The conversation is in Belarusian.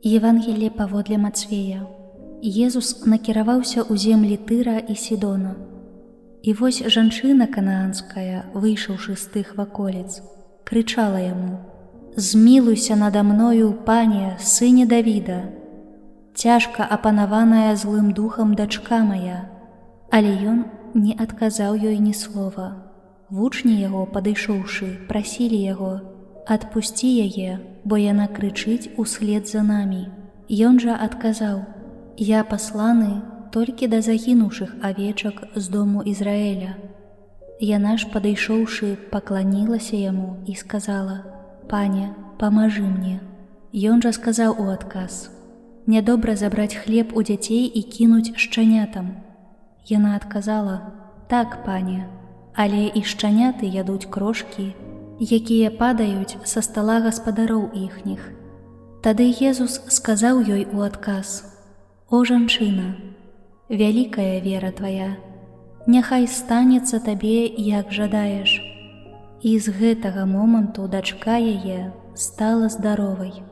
Евангелие паводле Мацвея. Езус накіраваўся ў землі Тыра і Сідона. І вось жанчына канаанская, выйшаўшы з тых ваколіц, крычала яму: «Змілуйся нада мною, пане, сыне Давіда! Цяжка апанаваная злым духам дачка мая». Але ён не адказаў ёй ні слова. Вучні яго, падышоўшы, прасілі яго: «Адпусці яе, бо яна крычыць услед за намі». Ён жа адказаў: «Я пасланы толькі да загінуўшых авечак з дому Ізраэля». Яна ж, падышоўшы, пакланілася яму і сказала: «Пане, памажы мне». Ён жа сказаў у адказ: «Нядобра забраць хлеб у дзяцей і кінуць шчанятам». Яна адказала: «Так, пане, але і шчаняты ядуць крошкі, якія падаюць са стала гаспадароў іхніх». Тады Езус сказаў ёй у адказ: «О, жанчына, вялікая вера твая, няхай станецца табе, як жадаеш». І з гэтага моманту дачка яе стала здаровай.